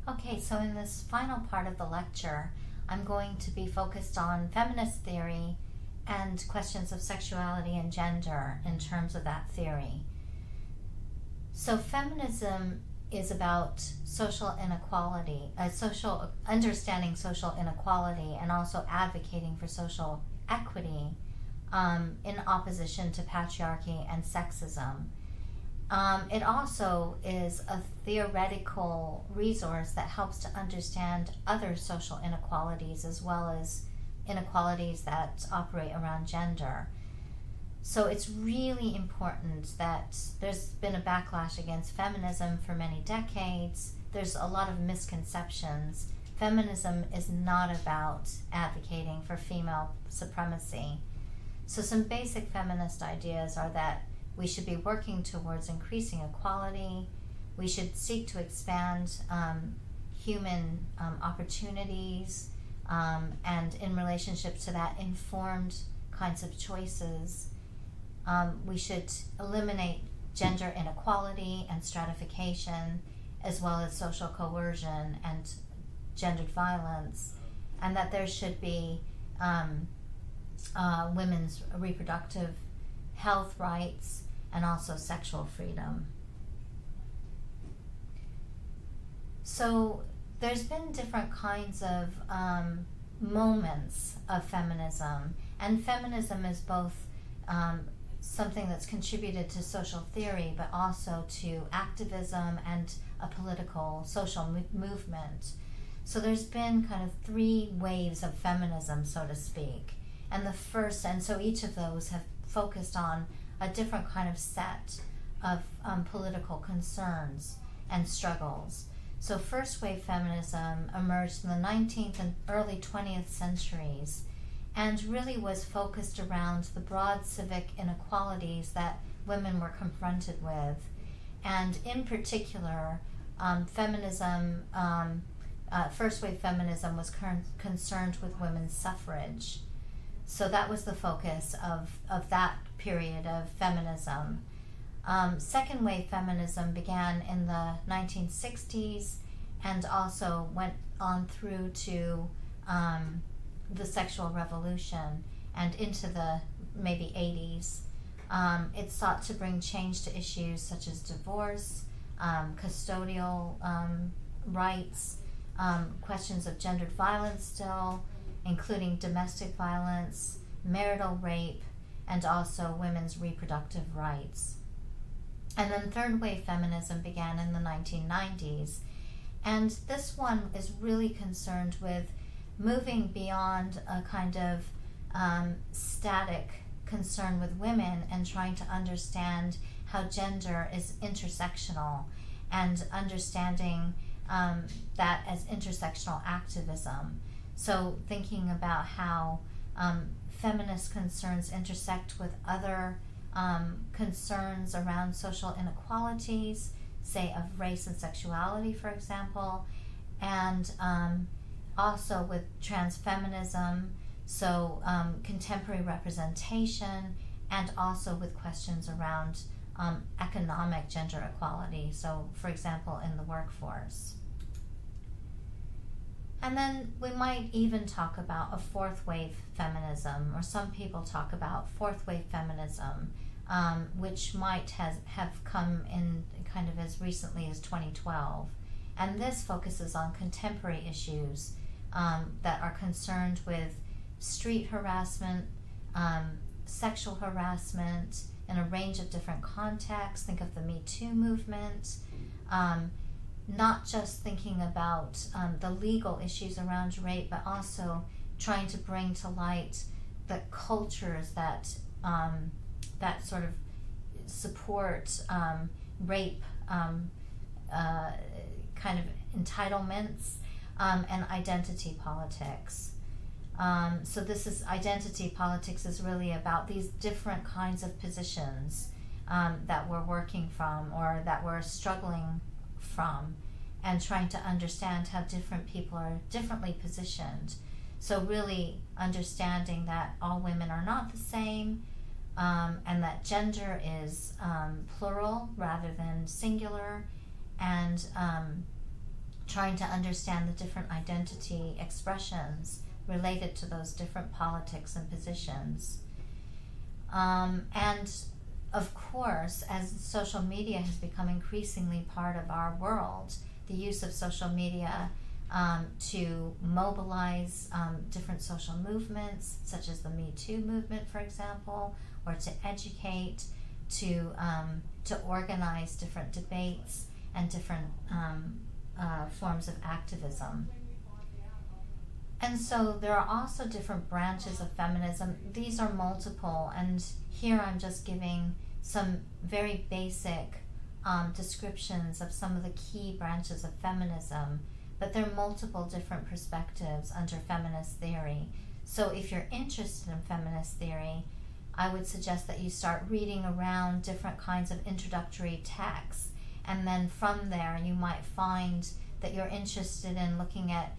Okay, so in this final part of the lecture, I'm going to be focused on feminist theory and questions of sexuality and gender in terms of that theory. So feminism is about social inequality, understanding social inequality, and also advocating for social equity in opposition to patriarchy and sexism. It also is a theoretical resource that helps to understand other social inequalities as well as inequalities that operate around gender. So it's really important that there's been a backlash against feminism for many decades. There's a lot of misconceptions. Feminism is not about advocating for female supremacy. So some basic feminist ideas are that we should be working towards increasing equality. We should seek to expand human opportunities and in relationship to that, informed kinds of choices. We should eliminate gender inequality and stratification, as well as social coercion and gendered violence, and that there should be women's reproductive health rights and also sexual freedom. So there's been different kinds of moments of feminism, and feminism is both something that's contributed to social theory, but also to activism and a political social movement. So there's been kind of three waves of feminism, so to speak, and so each of those have focused on a different kind of set of political concerns and struggles. So first wave feminism emerged in the 19th and early 20th centuries and really was focused around the broad civic inequalities that women were confronted with. And in particular, first wave feminism was concerned with women's suffrage. So that was the focus of that period of feminism. Second wave feminism began in the 1960s and also went on through to the sexual revolution and into the maybe 80s. It sought to bring change to issues such as divorce, custodial rights, questions of gendered violence still, including domestic violence, marital rape, and also women's reproductive rights. And then third wave feminism began in the 1990s. And this one is really concerned with moving beyond a kind of static concern with women and trying to understand how gender is intersectional and understanding that as intersectional activism. So thinking about how feminist concerns intersect with other concerns around social inequalities, say of race and sexuality, for example, and also with transfeminism, so contemporary representation, and also with questions around economic gender equality, so for example in the workforce. And then we might even talk about a fourth wave feminism, or some people talk about fourth wave feminism, which might have come in kind of as recently as 2012. And this focuses on contemporary issues that are concerned with street harassment, sexual harassment in a range of different contexts. Think of the Me Too movement. Not just thinking about the legal issues around rape, but also trying to bring to light the cultures that sort of support rape kind of entitlements and identity politics. So this is identity politics is really about these different kinds of positions that we're working from or that we're struggling from, and trying to understand how different people are differently positioned. So really understanding that all women are not the same, and that gender is plural rather than singular, and trying to understand the different identity expressions related to those different politics and positions. And of course, as social media has become increasingly part of our world, the use of social media to mobilize different social movements, such as the Me Too movement, for example, or to educate, to organize different debates and different forms of activism. And so there are also different branches of feminism. These are multiple, and here I'm just giving some very basic descriptions of some of the key branches of feminism, but there are multiple different perspectives under feminist theory. So if you're interested in feminist theory, I would suggest that you start reading around different kinds of introductory texts, and then from there you might find that you're interested in looking at,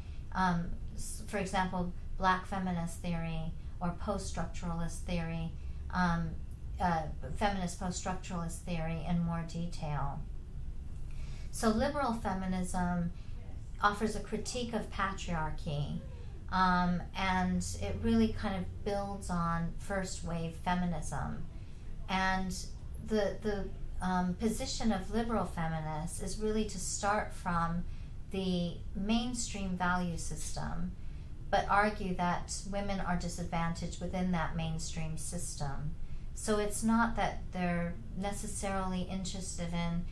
for example, Black feminist theory or post-structuralist theory, feminist post-structuralist theory in more detail. So liberal feminism offers a critique of patriarchy, and it really kind of builds on first wave feminism. And the position of liberal feminists is really to start from the mainstream value system, but argue that women are disadvantaged within that mainstream system. So it's not that they're necessarily interested in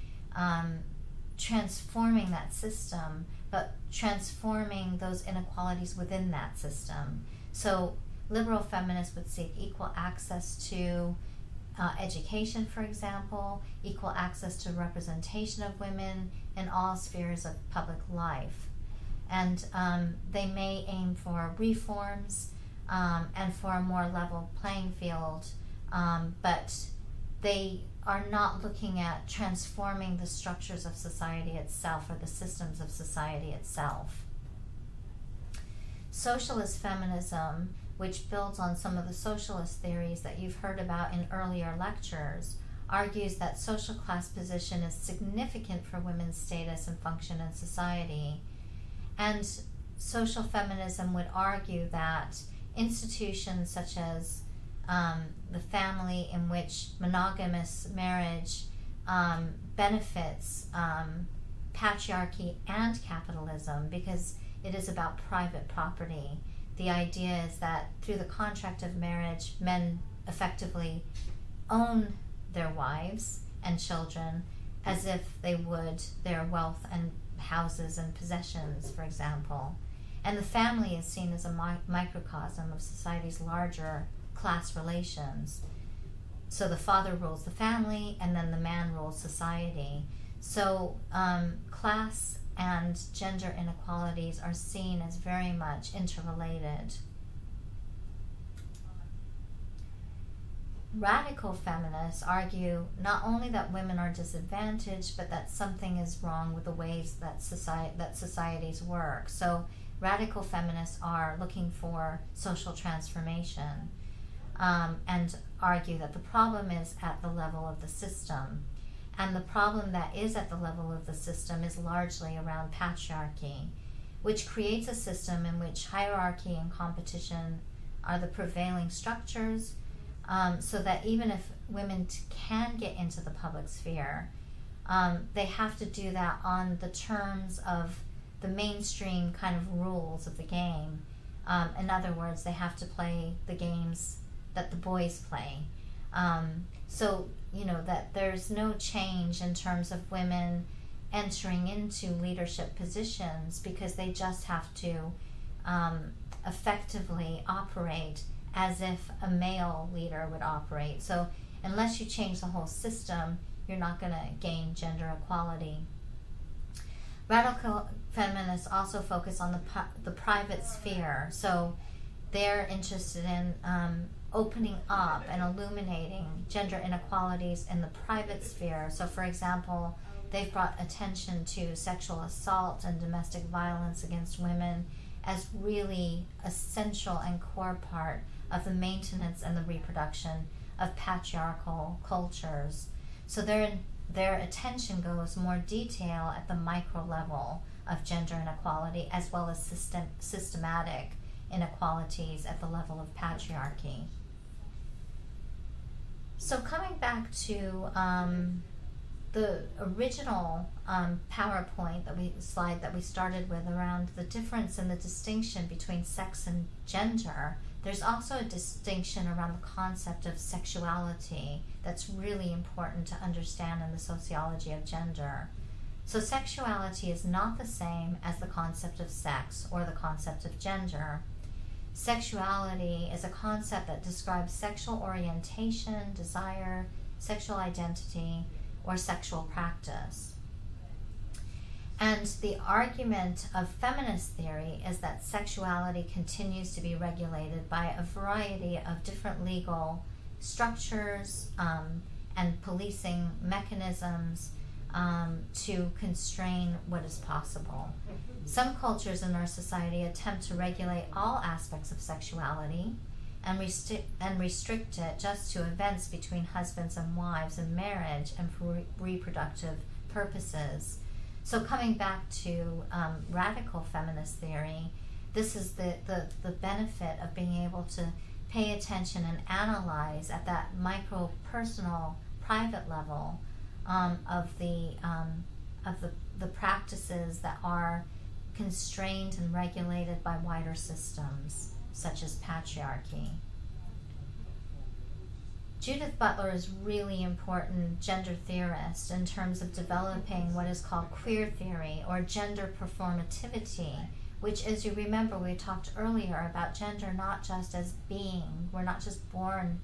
transforming that system, but transforming those inequalities within that system. So liberal feminists would seek equal access to education, for example, equal access to representation of women in all spheres of public life. And they may aim for reforms and for a more level playing field, but they are not looking at transforming the structures of society itself or the systems of society itself. Socialist feminism, which builds on some of the socialist theories that you've heard about in earlier lectures, argues that social class position is significant for women's status and function in society. And social feminism would argue that institutions such as the family, in which monogamous marriage benefits patriarchy and capitalism, because it is about private property. The idea is that through the contract of marriage, men effectively own their wives and children as if they would their wealth and houses and possessions, for example. And the family is seen as a microcosm of society's larger class relations. So the father rules the family, and then the man rules society. So class and gender inequalities are seen as very much interrelated. Radical feminists argue not only that women are disadvantaged, but that something is wrong with the ways that societies work. So radical feminists are looking for social transformation, and argue that the problem is at the level of the system. And the problem that is at the level of the system is largely around patriarchy, which creates a system in which hierarchy and competition are the prevailing structures, so that even if women can get into the public sphere, they have to do that on the terms of the mainstream kind of rules of the game. In other words, they have to play the games that the boys play. So, that there's no change in terms of women entering into leadership positions, because they just have to effectively operate as if a male leader would operate. So unless you change the whole system, you're not going to gain gender equality. Radical feminists also focus on the private sphere. So they're interested in opening up and illuminating gender inequalities in the private sphere. So for example, they've brought attention to sexual assault and domestic violence against women as really essential and core part of the maintenance and the reproduction of patriarchal cultures. So their attention goes more detail at the micro level, of gender inequality, as well as systematic inequalities at the level of patriarchy. So coming back to the original PowerPoint slide that we started with around the difference and the distinction between sex and gender, there's also a distinction around the concept of sexuality that's really important to understand in the sociology of gender. So sexuality is not the same as the concept of sex or the concept of gender. Sexuality is a concept that describes sexual orientation, desire, sexual identity, or sexual practice. And the argument of feminist theory is that sexuality continues to be regulated by a variety of different legal structures and policing mechanisms to constrain what is possible. Some cultures in our society attempt to regulate all aspects of sexuality and restrict it just to events between husbands and wives in marriage and for reproductive purposes. So coming back to radical feminist theory, this is the benefit of being able to pay attention and analyze at that micro-personal, private level of the practices that are constrained and regulated by wider systems, such as patriarchy. Judith Butler is really important gender theorist in terms of developing what is called queer theory or gender performativity, which, as you remember, we talked earlier about gender not just as being. We're not just born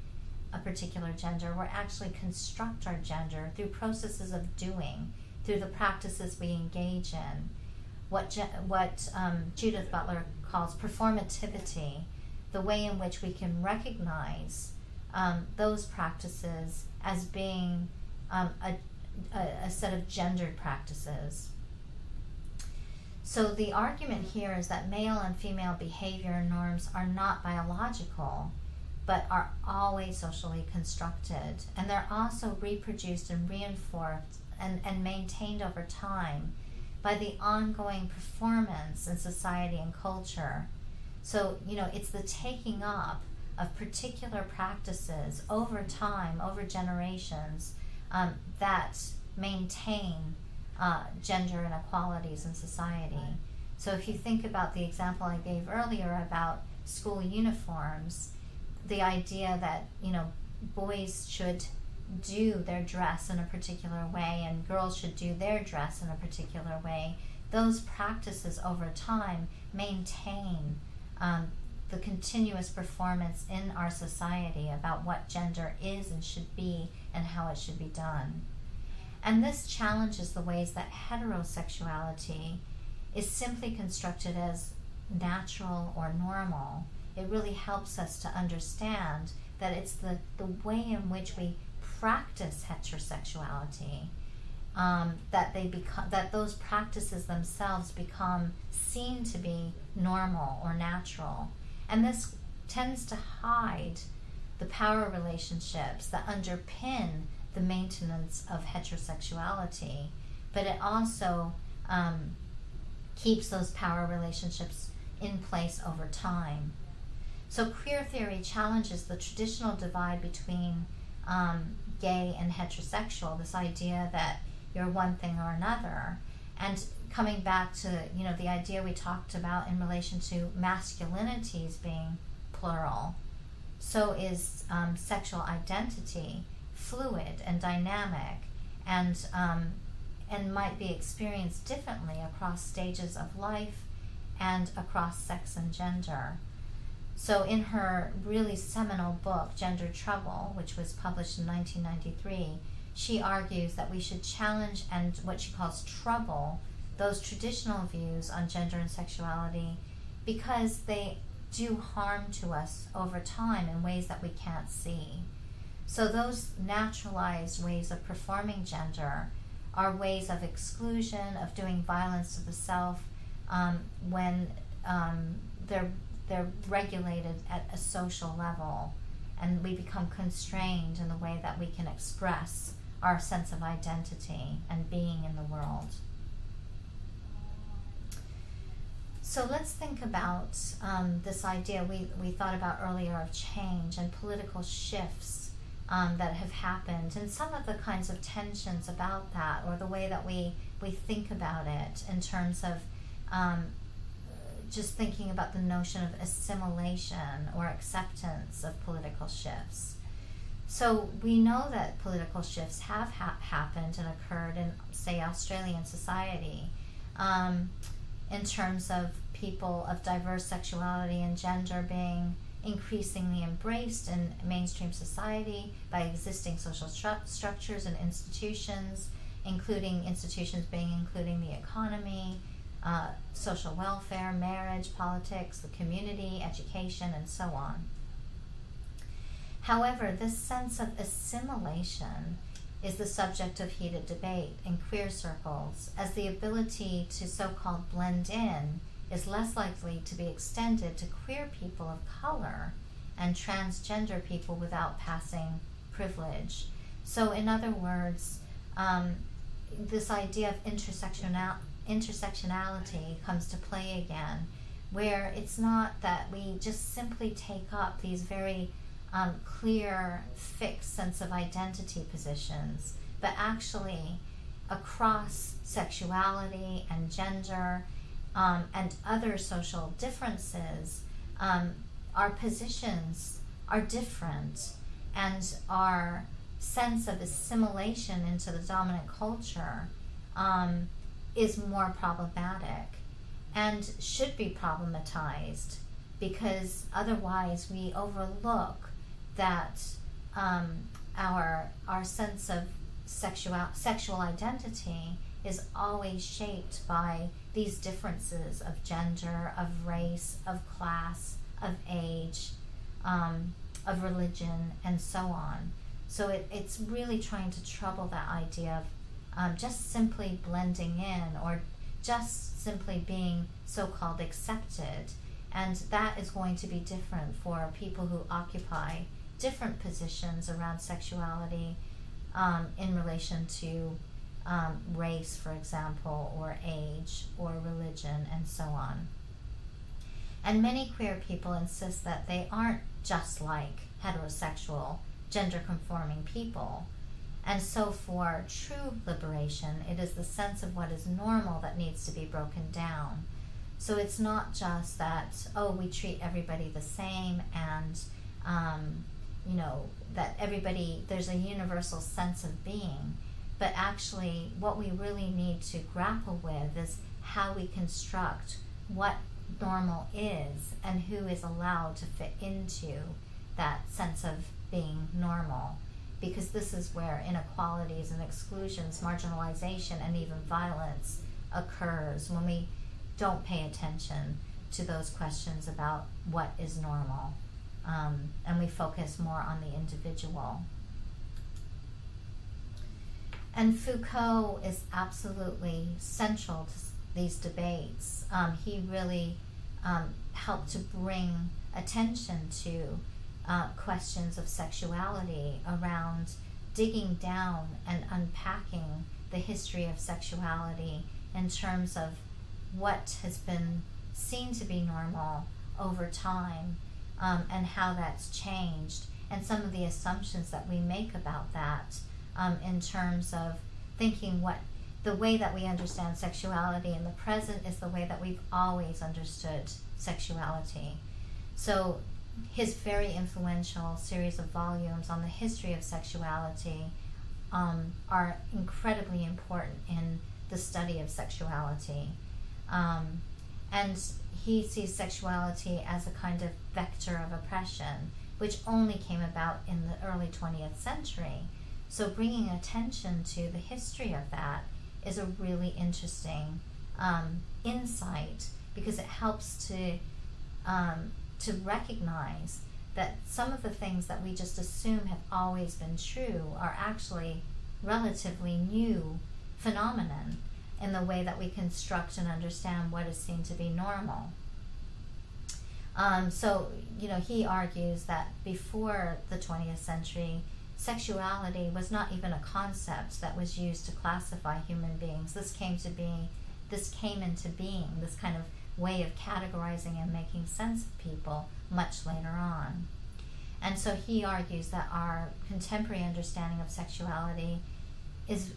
a particular gender. We're actually construct our gender through processes of doing, through the practices we engage in. What Judith Butler calls performativity, the way in which we can recognize those practices as being a set of gendered practices. So the argument here is that male and female behavior norms are not biological, but are always socially constructed, and they're also reproduced and reinforced and maintained over time by the ongoing performance in society and culture. So, it's the taking up of particular practices over time, over generations, that maintain gender inequalities in society. So if you think about the example I gave earlier about school uniforms, the idea that, boys should do their dress in a particular way and girls should do their dress in a particular way, those practices over time maintain the continuous performance in our society about what gender is and should be and how it should be done. And this challenges the ways that heterosexuality is simply constructed as natural or normal. It really helps us to understand that it's the way in which we practice heterosexuality, that those practices themselves become seen to be normal or natural. And this tends to hide the power relationships that underpin the maintenance of heterosexuality, but it also keeps those power relationships in place over time. So queer theory challenges the traditional divide between gay and heterosexual, this idea that you're one thing or another. And coming back to the idea we talked about in relation to masculinities being plural, so is sexual identity fluid and dynamic, and might be experienced differently across stages of life and across sex and gender. So in her really seminal book, Gender Trouble, which was published in 1993, she argues that we should challenge and what she calls trouble those traditional views on gender and sexuality because they do harm to us over time in ways that we can't see. So those naturalized ways of performing gender are ways of exclusion, of doing violence to the self, when they're regulated at a social level, and we become constrained in the way that we can express our sense of identity and being in the world. So let's think about this idea we thought about earlier of change and political shifts that have happened, and some of the kinds of tensions about that, or the way that we think about it in terms of just thinking about the notion of assimilation or acceptance of political shifts. So we know that political shifts have happened and occurred in, say, Australian society, in terms of people of diverse sexuality and gender being increasingly embraced in mainstream society by existing social structures and institutions, including the economy, social welfare, marriage, politics, the community, education, and so on. However, this sense of assimilation is the subject of heated debate in queer circles, as the ability to so-called blend in is less likely to be extended to queer people of color and transgender people without passing privilege. So in other words, this idea of intersectionality comes to play again, where it's not that we just simply take up these very clear, fixed sense of identity positions, but actually across sexuality and gender and other social differences, our positions are different, and our sense of assimilation into the dominant culture is more problematic and should be problematized, because otherwise we overlook that our sense of sexual identity is always shaped by these differences of gender, of race, of class, of age, of religion, and so on. So it's really trying to trouble that idea of just simply blending in, or just simply being so-called accepted. And that is going to be different for people who occupy different positions around sexuality in relation to race, for example, or age, or religion, and so on. And many queer people insist that they aren't just like heterosexual, gender-conforming people. And so for true liberation, it is the sense of what is normal that needs to be broken down. So it's not just that, oh, we treat everybody the same, and that everybody, there's a universal sense of being. But actually, what we really need to grapple with is how we construct what normal is and who is allowed to fit into that sense of being normal. Because this is where inequalities and exclusions, marginalization, and even violence occurs, when we don't pay attention to those questions about what is normal, and we focus more on the individual. And Foucault is absolutely central to these debates. He really helped to bring attention to questions of sexuality, around digging down and unpacking the history of sexuality in terms of what has been seen to be normal over time, and how that's changed, and some of the assumptions that we make about that, in terms of thinking the way that we understand sexuality in the present is the way that we've always understood sexuality. So his very influential series of volumes on the history of sexuality are incredibly important in the study of sexuality. And he sees sexuality as a kind of vector of oppression, which only came about in the early 20th century. So bringing attention to the history of that is a really interesting insight, because it helps to recognize that some of the things that we just assume have always been true are actually relatively new phenomenon in the way that we construct and understand what is seen to be normal. So he argues that before the 20th century, sexuality was not even a concept that was used to classify human beings. This came into being, this kind of way of categorizing and making sense of people much later on. And so he argues that our contemporary understanding of sexuality is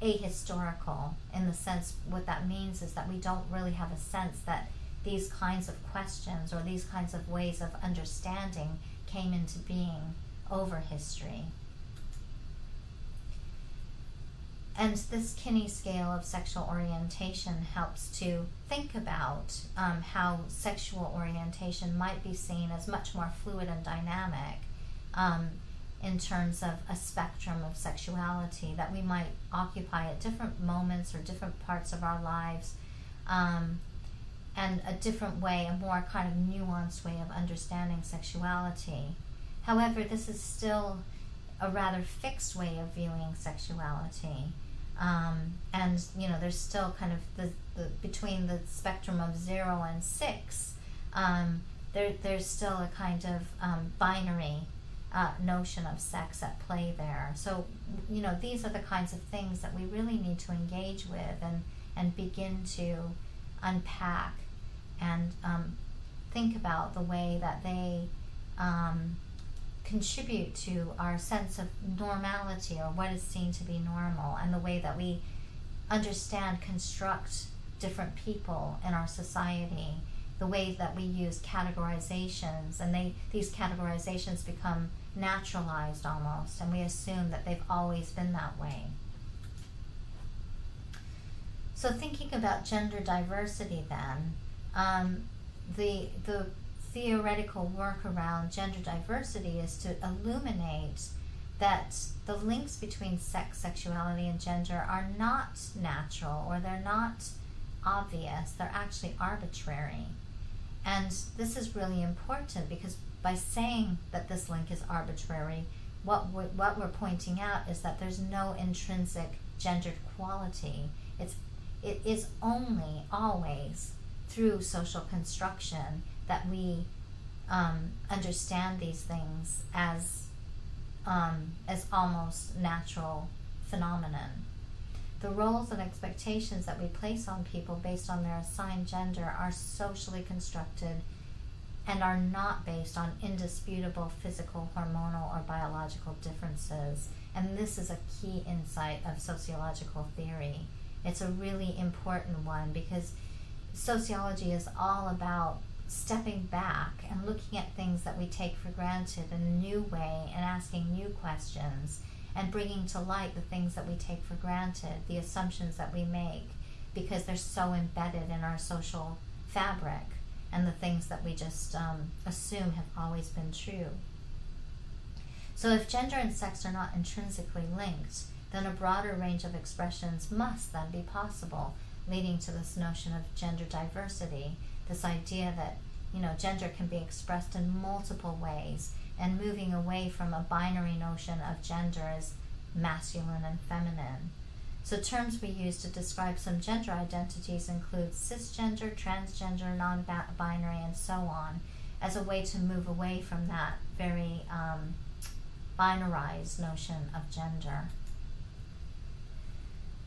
ahistorical, in the sense what that means is that we don't really have a sense that these kinds of questions or these kinds of ways of understanding came into being over history. And this Kinney scale of sexual orientation helps to think about how sexual orientation might be seen as much more fluid and dynamic in terms of a spectrum of sexuality that we might occupy at different moments or different parts of our lives, and a different way, a more kind of nuanced way of understanding sexuality. However, this is still a rather fixed way of viewing sexuality. And there's still kind of the between the spectrum of 0 and 6, there's still a kind of binary notion of sex at play there. So these are the kinds of things that we really need to engage with and begin to unpack and think about the way that they contribute to our sense of normality, or what is seen to be normal, and the way that we construct different people in our society, the way that we use categorizations, and these categorizations become naturalized almost, and we assume that they've always been that way. So thinking about gender diversity then, the theoretical work around gender diversity is to illuminate that the links between sex, sexuality, and gender are not natural, or they're not obvious, they're actually arbitrary. And this is really important, because by saying that this link is arbitrary, what we're pointing out is that there's no intrinsic gendered quality. It is only always through social construction that we understand these things as almost natural phenomenon. The roles and expectations that we place on people based on their assigned gender are socially constructed and are not based on indisputable physical, hormonal, or biological differences. And this is a key insight of sociological theory. It's a really important one, because sociology is all about stepping back and looking at things that we take for granted in a new way, and asking new questions, and bringing to light the things that we take for granted, the assumptions that we make, because they're so embedded in our social fabric, and the things that we just assume have always been true. So if gender and sex are not intrinsically linked, then a broader range of expressions must then be possible, leading to this notion of gender diversity, this idea that gender can be expressed in multiple ways, and moving away from a binary notion of gender as masculine and feminine. So terms we use to describe some gender identities include cisgender, transgender, non-binary, and so on, as a way to move away from that very binarized notion of gender.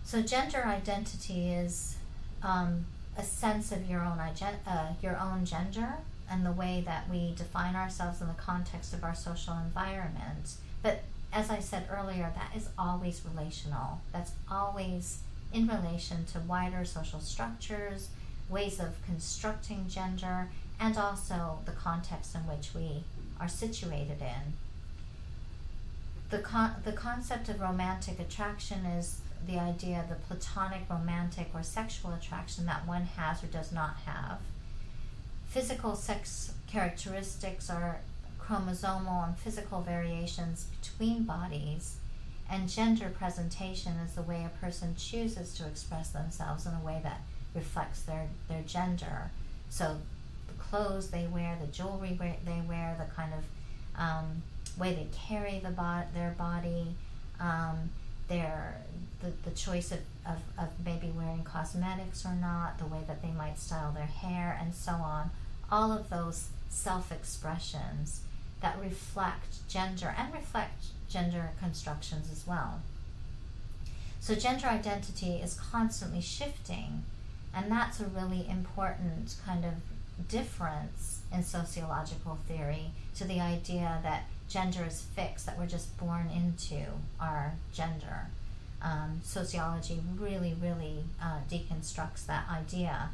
So gender identity is a sense of your own gender, and the way that we define ourselves in the context of our social environment. But as I said earlier, that is always relational. That's always in relation to wider social structures, ways of constructing gender, and also the context in which we are situated in. The concept of romantic attraction is the idea of the platonic, romantic, or sexual attraction that one has or does not have. Physical sex characteristics are chromosomal and physical variations between bodies, and gender presentation is the way a person chooses to express themselves in a way that reflects their gender. So the clothes they wear, the jewelry they wear, the kind of way they carry their body, the choice of maybe wearing cosmetics or not, the way that they might style their hair, and so on. All of those self-expressions that reflect gender and reflect gender constructions as well. So gender identity is constantly shifting, And that's a really important kind of difference in sociological theory to the idea that gender is fixed, that we're just born into our gender. Sociology really, really deconstructs that idea.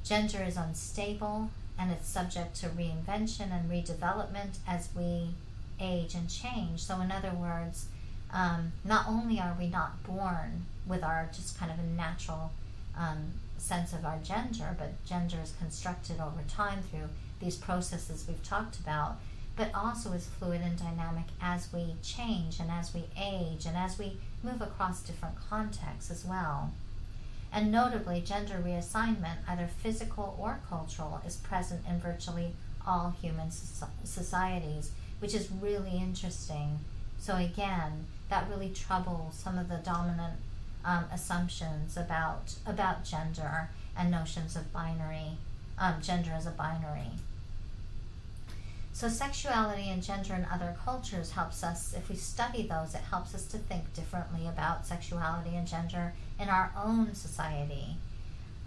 Gender is unstable, and it's subject to reinvention and redevelopment as we age and change. So in other words, not only are we not born with our just kind of a natural sense of our gender, but gender is constructed over time through these processes we've talked about, but also is fluid and dynamic as we change and as we age and as we move across different contexts as well. And notably, gender reassignment, either physical or cultural, is present in virtually all human societies, which is really interesting. So again, that really troubles some of the dominant assumptions about gender and notions of binary, gender as a binary. So sexuality and gender in other cultures helps us, if we study those, it helps us to think differently about sexuality and gender in our own society.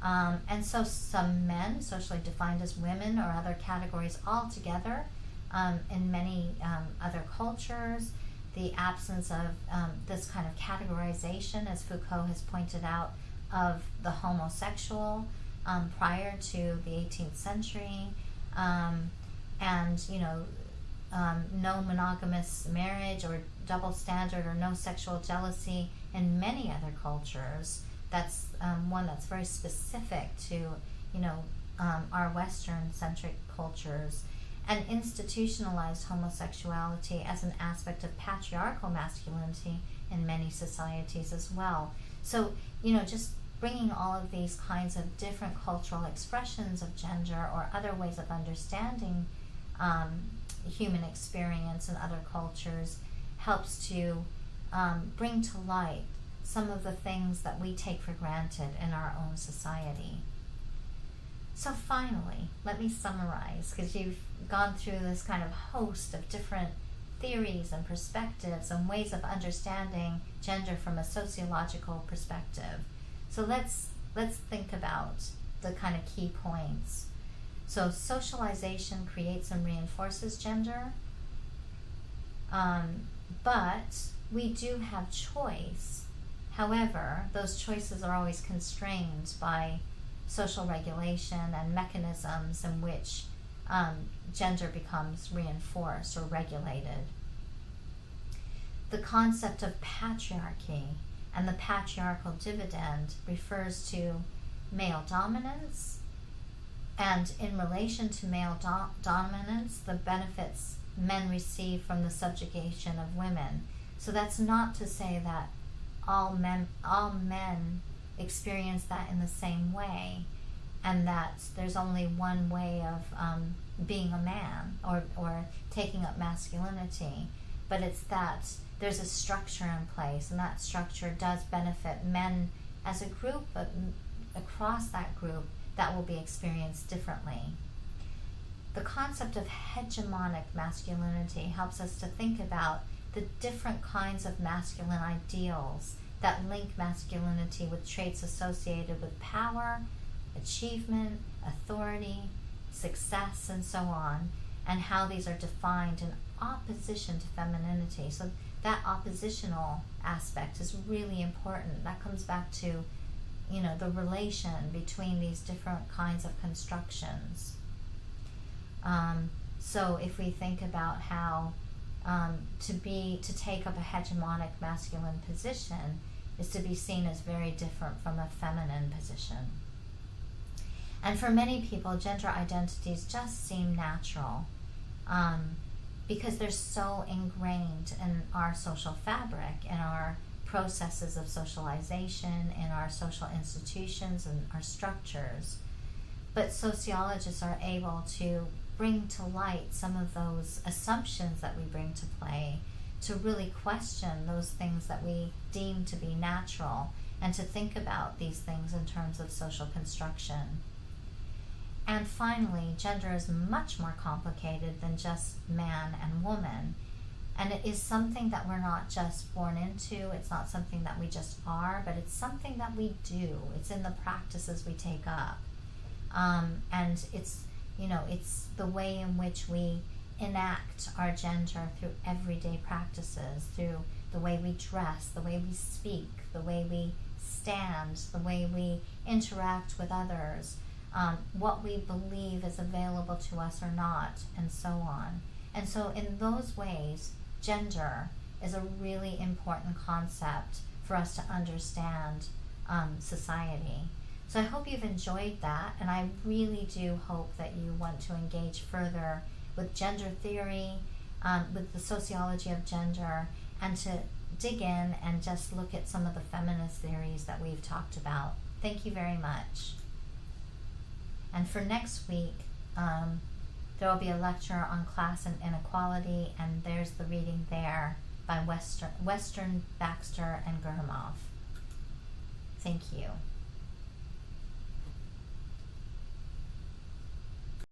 And so some men, socially defined as women or other categories altogether, in many other cultures, the absence of this kind of categorization, as Foucault has pointed out, of the homosexual prior to the 18th century, and no monogamous marriage or double standard or no sexual jealousy in many other cultures. That's one that's very specific to our Western-centric cultures, and institutionalized homosexuality as an aspect of patriarchal masculinity in many societies as well. So just bringing all of these kinds of different cultural expressions of gender or other ways of understanding human experience in other cultures helps to bring to light some of the things that we take for granted in our own society. So finally, let me summarize, because you've gone through this kind of host of different theories and perspectives and ways of understanding gender from a sociological perspective. So let's think about the kind of key points. So socialization creates and reinforces gender, but we do have choice. However, those choices are always constrained by social regulation and mechanisms in which gender becomes reinforced or regulated. The concept of patriarchy and the patriarchal dividend refers to male dominance, and in relation to male dominance, the benefits men receive from the subjugation of women. So that's not to say that all men experience that in the same way, and that there's only one way of being a man or taking up masculinity, but it's that there's a structure in place, and that structure does benefit men as a group, but across that group that will be experienced differently. The concept of hegemonic masculinity helps us to think about the different kinds of masculine ideals that link masculinity with traits associated with power, achievement, authority, success, and so on, and how these are defined in opposition to femininity. So that oppositional aspect is really important. That comes back to the relation between these different kinds of constructions. So if we think about how to take up a hegemonic masculine position is to be seen as very different from a feminine position. And for many people, gender identities just seem natural because they're so ingrained in our social fabric, in our processes of socialization, in our social institutions and our structures. But sociologists are able to bring to light some of those assumptions that we bring to play, to really question those things that we deem to be natural, and to think about these things in terms of social construction. And finally, gender is much more complicated than just man and woman. And it is something that we're not just born into, it's not something that we just are, but it's something that we do. It's in the practices we take up. And it's, it's the way in which we enact our gender through everyday practices, through the way we dress, the way we speak, the way we stand, the way we interact with others, what we believe is available to us or not, and so on. And so in those ways, gender is a really important concept for us to understand society. So I hope you've enjoyed that, and I really do hope that you want to engage further with gender theory, with the sociology of gender, and to dig in and just look at some of the feminist theories that we've talked about. Thank you very much. And for next week, there will be a lecture on class and inequality, and there's the reading there by Western, Baxter, and Gurmoff. Thank you.